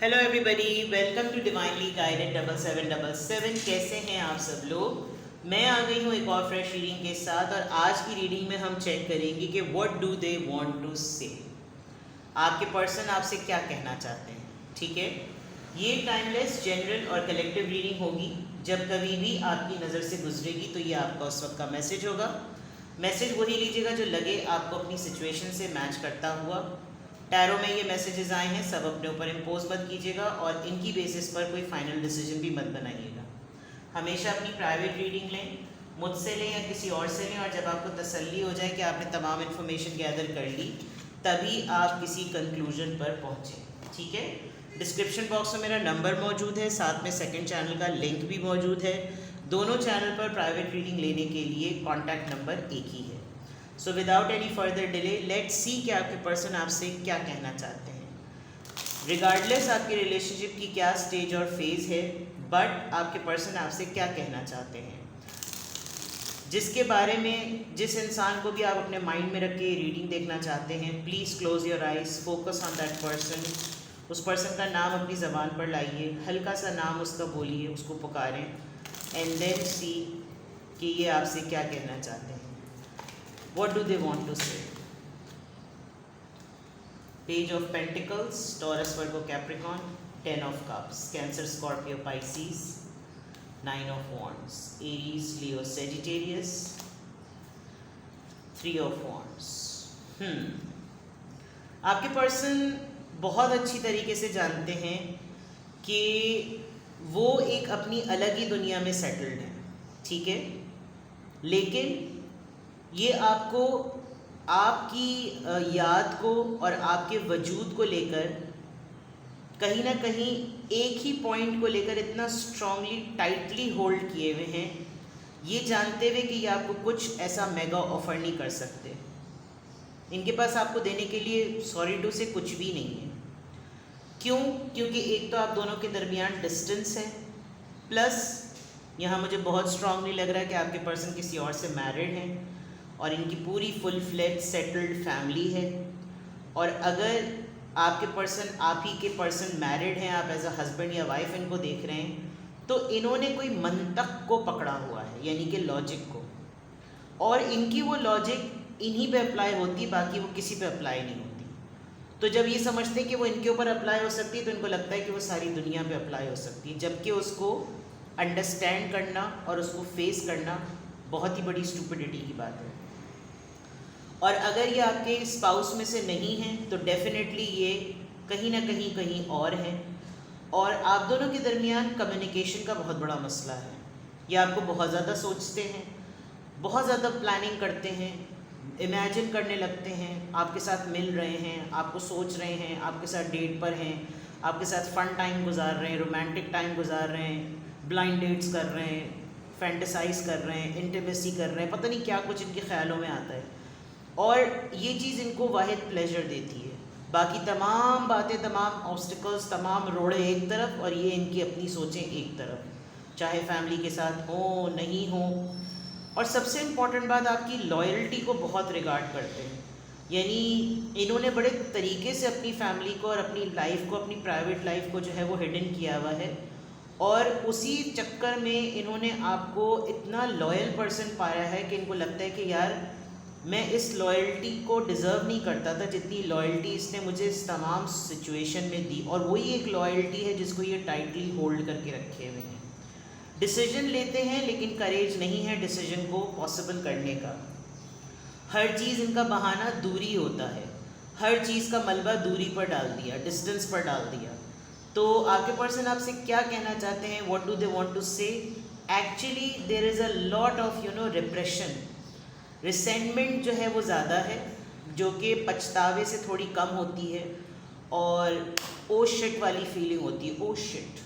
Hello everybody, welcome to divinely guided 7777। कैसे हैं आप सब लोग। मैं आ गई हूँ एक और फ्रेश रीडिंग के साथ और आज की रीडिंग में हम चेक करेंगे कि what do they want to say. आपके पर्सन आपसे क्या कहना चाहते हैं। ठीक है, ये टाइमलेस, जनरल और कलेक्टिव रीडिंग होगी। जब कभी भी आपकी नज़र से गुजरेगी तो ये आपका उस वक्त का मैसेज होगा। मैसेज वही लीजिएगा जो लगे आपको अपनी सिचुएशन से मैच करता हुआ। टैरो में ये मैसेजेस आए हैं, सब अपने ऊपर इम्पोज मत कीजिएगा और इनकी बेसिस पर कोई फाइनल डिसीजन भी मत बनाइएगा। हमेशा अपनी प्राइवेट रीडिंग लें, मुझसे लें या किसी और से लें, और जब आपको तसल्ली हो जाए कि आपने तमाम इन्फॉर्मेशन गैदर कर ली तभी आप किसी कंक्लूजन पर पहुँचें। ठीक है, डिस्क्रिप्शन बॉक्स में मेरा नंबर मौजूद है, साथ में सेकंड चैनल का लिंक भी मौजूद है। दोनों चैनल पर प्राइवेट रीडिंग लेने के लिए कॉन्टैक्ट नंबर एक ही है। So without any further delay let's see कि आपके पर्सन आपसे क्या कहना चाहते हैं। रिगार्डलेस आपकी रिलेशनशिप की क्या स्टेज और फेज़ है, बट आपके पर्सन आपसे क्या कहना चाहते हैं, जिसके बारे में, जिस इंसान को भी आप अपने माइंड में रख के रीडिंग देखना चाहते हैं, please close your eyes, focus on that person. उस पर्सन का नाम अपनी ज़बान पर लाइए, हल्का सा नाम उसका बोलिए, उसको पुकारें, एंड देन सी कि ये आपसे क्या कहना चाहते हैं। What do they want to say? Page of Pentacles, Taurus, Virgo, Capricorn, 10 of Cups, Cancer, Scorpio, Pisces, 9 of Wands, Aries, Leo, Sagittarius, 3 of Wands. आपके पर्सन बहुत अच्छी तरीके से जानते हैं कि वो एक अपनी अलग ही दुनिया में सेटल्ड है। ठीक है, लेकिन ये आपको, आपकी याद को और आपके वजूद को लेकर कहीं ना कहीं एक ही पॉइंट को लेकर इतना स्ट्रांगली, टाइटली होल्ड किए हुए हैं, ये जानते हुए कि ये आपको कुछ ऐसा मेगा ऑफर नहीं कर सकते। इनके पास आपको देने के लिए सॉरी टू से कुछ भी नहीं है। क्यों? क्योंकि एक तो आप दोनों के दरमियान डिस्टेंस है, प्लस यहाँ मुझे बहुत स्ट्रांगली लग रहा है कि आपके पर्सन किसी और से मैरिड हैं और इनकी पूरी फुल फ्लेज सेटल्ड फैमिली है। और अगर आपके पर्सन, आप ही के पर्सन मैरिड हैं, आप एज अ हस्बैंड या वाइफ इनको देख रहे हैं, तो इन्होंने कोई मंतक को पकड़ा हुआ है, यानी कि लॉजिक को, और इनकी वो लॉजिक इन्हीं पे अप्लाई होती, बाकी वो किसी पे अप्लाई नहीं होती। तो जब ये समझते हैं कि वो इनके ऊपर अप्लाई हो सकती है तो इनको लगता है कि वो सारी दुनिया पे अप्लाई हो सकती है, जबकि उसको अंडरस्टैंड करना और उसको फेस करना बहुत ही बड़ी स्टूपिडिटी की बात है। और अगर ये आपके स्पाउस में से नहीं हैं तो डेफिनेटली ये कहीं ना कहीं और हैं, और आप दोनों के दरमियान कम्युनिकेशन का बहुत बड़ा मसला है। ये आपको बहुत ज़्यादा सोचते हैं, बहुत ज़्यादा प्लानिंग करते हैं, इमेजिन करने लगते हैं, आपके साथ मिल रहे हैं, आपको सोच रहे हैं, आपके साथ डेट पर हैं, आपके साथ फ़न टाइम गुजार रहे हैं, रोमांटिक टाइम गुजार रहे हैं, ब्लाइंड डेट्स कर रहे हैं, फैंटेसाइज कर रहे हैं, इंटीमेसी कर रहे हैं, पता नहीं क्या कुछ इनके ख्यालों में आता है, और ये चीज़ इनको वाहिद प्लेजर देती है। बाकी तमाम बातें, तमाम ऑब्स्टिकल्स, तमाम रोड़े एक तरफ, और ये इनकी अपनी सोचें एक तरफ, चाहे फैमिली के साथ हो नहीं हो। और सबसे इम्पॉर्टेंट बात, आपकी लॉयल्टी को बहुत रिगार्ड करते हैं, यानी इन्होंने बड़े तरीके से अपनी फैमिली को और अपनी लाइफ को, अपनी प्राइवेट लाइफ को जो है वो हिडन किया हुआ है, और उसी चक्कर में इन्होंने आपको इतना लॉयल पर्सन पाया है कि इनको लगता है कि यार मैं इस लॉयल्टी को डिज़र्व नहीं करता था जितनी लॉयल्टी इसने मुझे इस तमाम सिचुएशन में दी। और वही एक लॉयल्टी है जिसको ये टाइटली होल्ड करके रखे हुए हैं। डिसीजन लेते हैं लेकिन करेज नहीं है डिसीजन को पॉसिबल करने का। हर चीज़ इनका बहाना दूरी होता है, हर चीज़ का मलबा दूरी पर डाल दिया, डिस्टेंस पर डाल दिया। तो आपके पर्सन आपसे क्या कहना चाहते हैं, what do they want to say. Actually there is a lot of repression, resentment जो है वो ज़्यादा है, जो कि पछतावे से थोड़ी कम होती है, और ओ शिट वाली फीलिंग होती है, ओ शिट।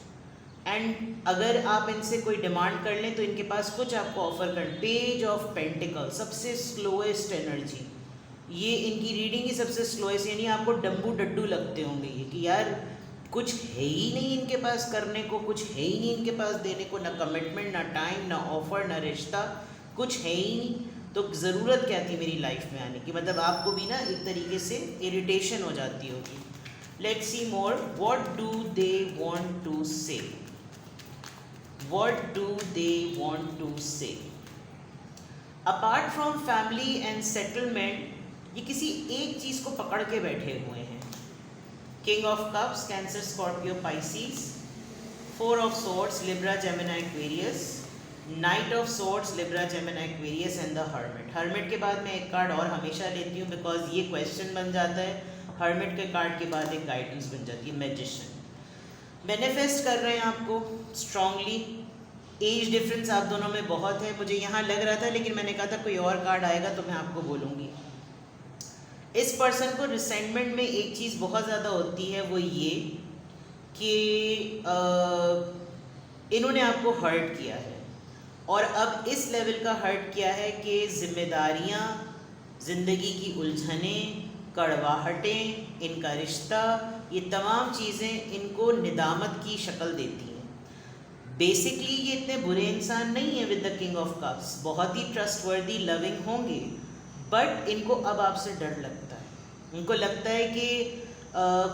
एंड अगर आप इनसे कोई डिमांड कर लें तो इनके पास कुछ आपको ऑफर कर। पेज ऑफ पेंटिकल, सबसे स्लोएस्ट एनर्जी, ये इनकी रीडिंग ही सबसे स्लोएस्ट, यानी आपको डम्बू डड्डू लगते होंगे ये कि यार कुछ है ही नहीं इनके पास करने को, कुछ है ही नहीं इनके पास देने को, ना कमिटमेंट, ना टाइम, ना ऑफर, ना रिश्ता, कुछ है ही नहीं। तो ज़रूरत क्या थी मेरी लाइफ में आने की, मतलब आपको भी ना एक तरीके से इरिटेशन हो जाती होगी। Let's see more. What do they want to say? What do they want to say? Apart from family and settlement, ये किसी एक चीज़ को पकड़ के बैठे हुए हैं. King of Cups, Cancer, Scorpio, Pisces. Four of Swords, Libra, Gemini, Aquarius. Knight of Swords, Libra, Gemini, Aquarius and the Hermit. Hermit के बाद मैं एक कार्ड और हमेशा लेती हूँ बिकॉज ये क्वेश्चन बन जाता है. Hermit के कार्ड के बाद एक गाइडेंस बन जाती है. Magician. मैनिफेस्ट कर रहे हैं आपको स्ट्रांगली. एज डिफरेंस आप दोनों में बहुत है, मुझे यहाँ लग रहा था, लेकिन मैंने कहा था कोई और कार्ड आएगा तो मैं आपको बोलूँगी. इस पर्सन को रिसेंटमेंट में एक चीज़ बहुत ज़्यादा होती है, वो ये कि इन्होंने आपको हर्ट किया है और अब इस लेवल का हर्ट किया है कि जिम्मेदारियाँ, ज़िंदगी की उलझनें, कड़वाहटें, इनका रिश्ता, ये तमाम चीज़ें इनको निदामत की शक्ल देती हैं. बेसिकली ये इतने बुरे इंसान नहीं है with the king of cups, बहुत ही ट्रस्टवर्दी, लविंग होंगे, बट इनको अब आपसे डर लगता है. उनको लगता है कि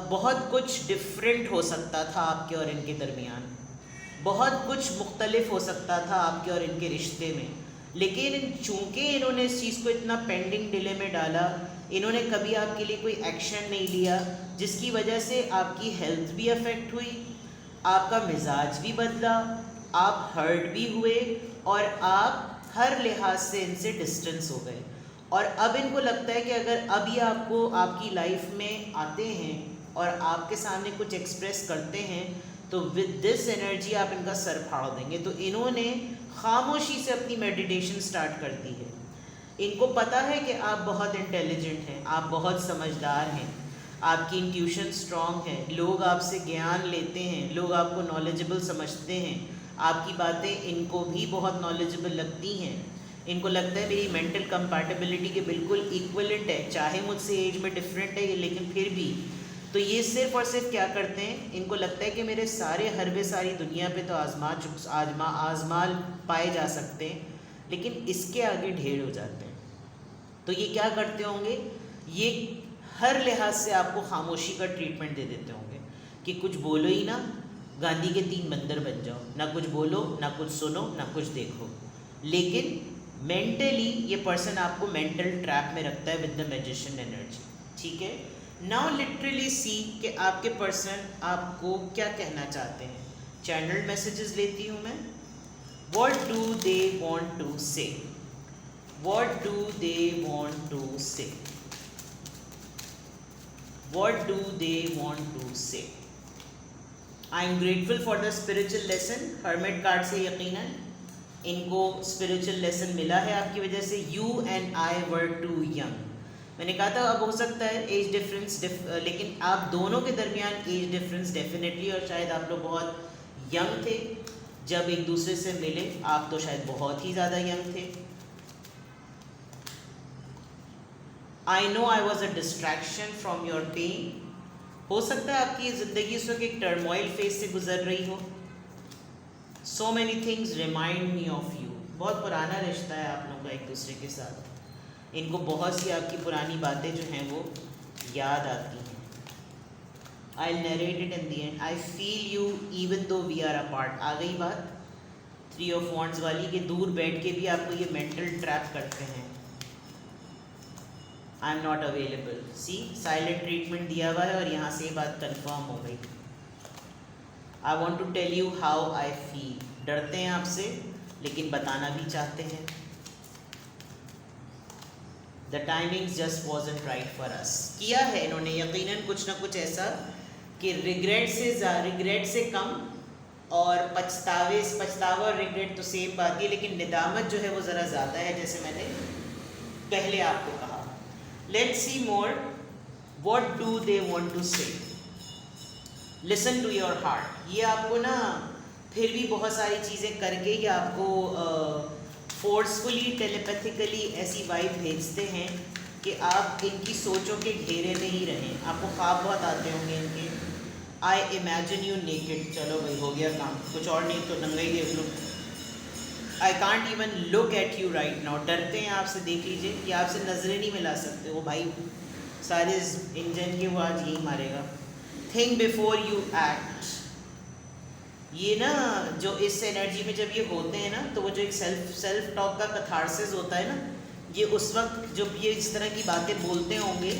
बहुत कुछ डिफरेंट हो सकता था आपके और इनके दरमियान, बहुत कुछ मुख्तलिफ हो सकता था आपके और इनके रिश्ते में, लेकिन चूँकि इन्होंने इस चीज़ को इतना पेंडिंग डिले में डाला, इन्होंने कभी आपके लिए कोई एक्शन नहीं लिया, जिसकी वजह से आपकी हेल्थ भी अफेक्ट हुई, आपका मिजाज भी बदला, आप हर्ट भी हुए और आप हर लिहाज से इनसे डिस्टेंस हो गए. और अब इनको लगता है कि अगर अब ये आपको आपकी लाइफ में आते हैं और आपके सामने कुछ एक्सप्रेस करते हैं तो विद दिस एनर्जी आप इनका सर फाड़ देंगे. तो इन्होंने खामोशी से अपनी मेडिटेशन स्टार्ट कर दी है. इनको पता है कि आप बहुत इंटेलिजेंट हैं, आप बहुत समझदार हैं, आपकी इंट्यूशन स्ट्रॉन्ग है, लोग आपसे ज्ञान लेते हैं, लोग आपको नॉलेजेबल समझते हैं, आपकी बातें इनको भी बहुत नॉलेजेबल लगती हैं. इनको लगता है मेरी मेंटल कंपैटिबिलिटी के बिल्कुल इक्वलेंट है, चाहे मुझसे एज में डिफरेंट है लेकिन फिर भी. तो ये सिर्फ और सिर्फ क्या करते हैं, इनको लगता है कि मेरे सारे हरबे सारी दुनिया पे तो आजमा पाए जा सकते हैं, लेकिन इसके आगे ढेर हो जाते हैं. तो ये क्या करते होंगे, ये हर लिहाज से आपको खामोशी का ट्रीटमेंट दे देते होंगे कि कुछ बोलो ही ना, गांधी के 3 बंदर बन जाओ, ना कुछ बोलो, ना कुछ सुनो, ना कुछ देखो. लेकिन मेंटली ये पर्सन आपको मेंटल ट्रैप में रखता है विद द मैजिशियन एनर्जी. ठीक है. नाउ लिटरली सी कि आपके पर्सन आपको क्या कहना चाहते हैं. चैनल मैसेजेस लेती हूँ मैं. What do they want to say? What do they want to say? What do they want to say? I am grateful for the spiritual lesson. Hermit card से यकीनन इनको स्पिरिचुअल लेसन मिला है आपकी वजह से. You and I were too young. मैंने कहा था अब हो सकता है एज डिफरेंस, लेकिन आप दोनों के दरमियान एज डिफरेंस डेफिनेटली, और शायद आप लोग बहुत यंग थे जब एक दूसरे से मिले. आप तो शायद बहुत ही ज़्यादा यंग थे. I know I was a distraction from your pain. हो सकता है आपकी ज़िंदगी उस वक्त एक टर्मोइल फेज से गुजर रही हो. So many things remind me of you. बहुत पुराना रिश्ता है आप लोगों का एक दूसरे के साथ. इनको बहुत सी आपकी पुरानी बातें जो हैं वो याद आती हैं. I narrate it in the end. I feel you even though we are apart. आ गई बात 3 ऑफ वॉन्ड्स वाली कि दूर बैठ के भी आपको ये मेंटल ट्रैप करते हैं. I am not available. See silent treatment दिया हुआ है और यहाँ से ये बात कंफर्म हो गई. I want to tell you how I feel. डरते हैं आपसे लेकिन बताना भी चाहते हैं. The timing just wasn't right for us. किया है इन्होंने यकीनन कुछ ना कुछ ऐसा कि रिग्रेट से कम और पछतावा और रिग्रेट तो सेम बात है, लेकिन निदामत जो है वो ज़रा ज़्यादा है, जैसे मैंने पहले आपको कहा. Let's see more. What do they want to say? Listen to your heart. ये आपको ना फिर भी बहुत सारी चीज़ें करके ये आपको फोर्सफुली टेलीपैथिकली ऐसी वाइब भेजते हैं कि आप इनकी सोचों के घेरे में ही रहें. आपको ख्वाब बहुत आते होंगे इनके. I imagine you naked. चलो भाई हो गया काम, कुछ और नहीं तो नंगा ही देख लो. I can't even look at you right now. डरते हैं आपसे. देख लीजिए कि आपसे नजरें नहीं मिला सकते. वो भाई सारे इंजन के वो आज यही मारेगा. Think before you act. ये ना जो इस एनर्जी में जब ये होते हैं ना, तो वो जो एक सेल्फ टॉक का कथारसिस होता है ना, ये उस वक्त जब ये इस तरह की बातें बोलते होंगे,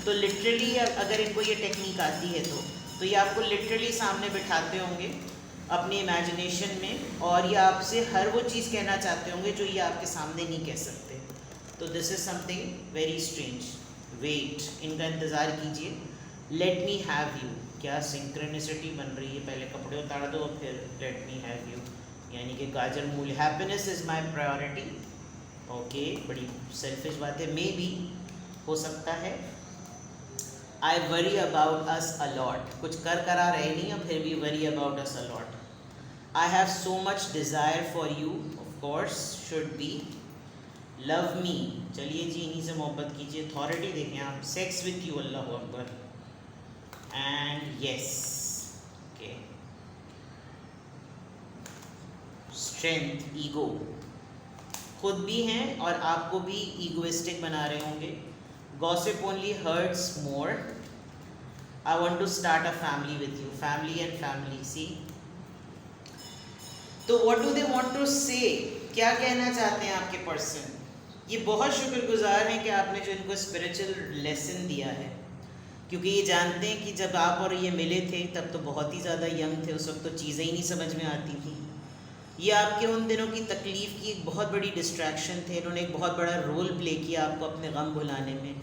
तो लिटरली अगर इनको ये टेक्निक आती है तो ये आपको लिटरली सामने बिठाते होंगे अपनी इमेजिनेशन में, और ये आपसे हर वो चीज़ कहना चाहते होंगे जो ये आपके सामने नहीं कह सकते। तो this is something very strange. Wait, इनका इंतज़ार कीजिए। लेट मी हैव यू, क्या सिंक्रोनिसिटी बन रही है, पहले कपड़े उतार दो फिर लेट मी हैव यू, यानी कि गाजर मूल। Happiness is my priority. Okay, बड़ी सेल्फिश बात है, मे बी हो सकता है। I worry about us allot, कुछ करा रहे नहीं और फिर भी worry about us allot. I have so much desire for you, of course should be. Love me, चलिए जी इन्हीं से मोहब्बत कीजिए। अथॉरिटी देखें आप, sex with you, Allah Akbar. And yes, okay, strength, ego, खुद भी हैं और आपको भी ईगोइस्टिक बना रहे होंगे। Gossip only hurts more. I want to start a family with you, family and family, see. तो what do they want to say, क्या कहना चाहते हैं आपके पर्सन? ये बहुत शुक्रगुजार हैं कि आपने जो इनको स्पिरिचुअल लेसन दिया है, क्योंकि ये जानते हैं कि जब आप और ये मिले थे तब तो बहुत ही ज़्यादा यंग थे, उस वक्त तो चीज़ें ही नहीं समझ में आती थी। ये आपके उन दिनों की तकलीफ़ की एक बहुत बड़ी डिस्ट्रैक्शन थे। इन्होंने एक बहुत बड़ा रोल प्ले किया आपको अपने गम भुलाने में,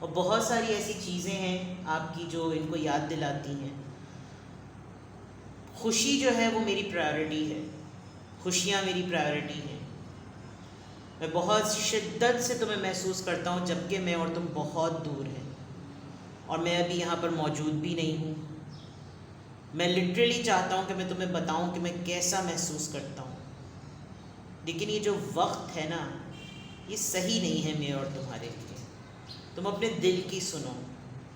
और बहुत सारी ऐसी चीज़ें हैं आपकी जो इनको याद दिलाती हैं। खुशी जो है वो मेरी प्रायोरिटी है, खुशियाँ मेरी प्रायोरिटी हैं। मैं बहुत शिद्दत से तुम्हें महसूस करता हूँ, जबकि मैं और तुम बहुत दूर हैं, और मैं अभी यहाँ पर मौजूद भी नहीं हूँ। मैं लिटरली चाहता हूँ कि मैं तुम्हें बताऊँ कि मैं कैसा महसूस करता हूँ, लेकिन ये जो वक्त है ना, ये सही नहीं है मेरे और तुम्हारे लिए। तुम अपने दिल की सुनो,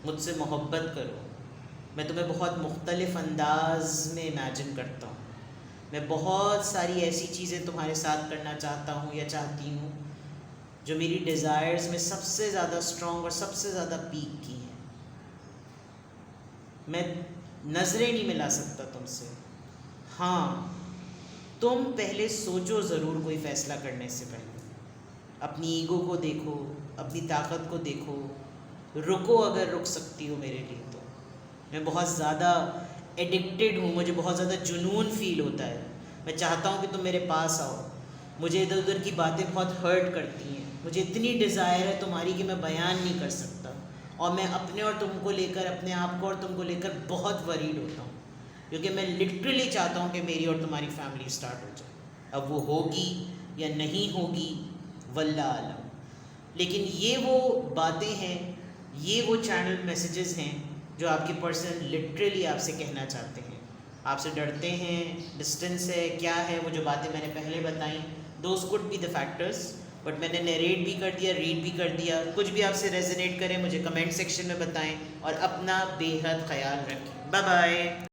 मुझसे मोहब्बत करो। मैं तुम्हें बहुत मुख्तलिफ़ अंदाज में इमेजिन करता हूँ। मैं बहुत सारी ऐसी चीज़ें तुम्हारे साथ करना चाहता हूँ या चाहती हूँ जो मेरी डिज़ायर्स में सबसे ज़्यादा स्ट्रॉन्ग और सबसे ज़्यादा पीक की हैं। मैं नज़रें नहीं मिला सकता तुमसे। हाँ, तुम पहले सोचो ज़रूर कोई फ़ैसला करने से पहले। अपनी ईगो को देखो, अपनी ताकत को देखो, रुको अगर रुक सकती हो मेरे लिए तो। मैं बहुत ज़्यादा एडिक्टेड हूँ, मुझे बहुत ज़्यादा जुनून फ़ील होता है। मैं चाहता हूँ कि तुम मेरे पास आओ। मुझे इधर उधर की बातें बहुत हर्ट करती हैं। मुझे इतनी डिज़ायर है तुम्हारी कि मैं बयान नहीं कर सकता, और मैं अपने और तुमको लेकर, अपने आप को और तुमको लेकर बहुत वरीड होता हूँ, क्योंकि मैं लिटरली चाहता हूँ कि मेरी और तुम्हारी फैमिली स्टार्ट हो जाए। अब वो होगी या नहीं होगी वल्लाह आलम, लेकिन ये वो बातें हैं, ये वो चैनल मैसेजेस हैं जो आपके पर्सन लिटरली आपसे कहना चाहते हैं। आपसे डरते हैं, डिस्टेंस है, क्या है, वो जो बातें मैंने पहले बताई, those could be the factors, but मैंने नरेट भी कर दिया, रीड भी कर दिया। कुछ भी आपसे रेजोनेट करें मुझे कमेंट सेक्शन में बताएं, और अपना बेहद ख्याल रखें। Bye bye.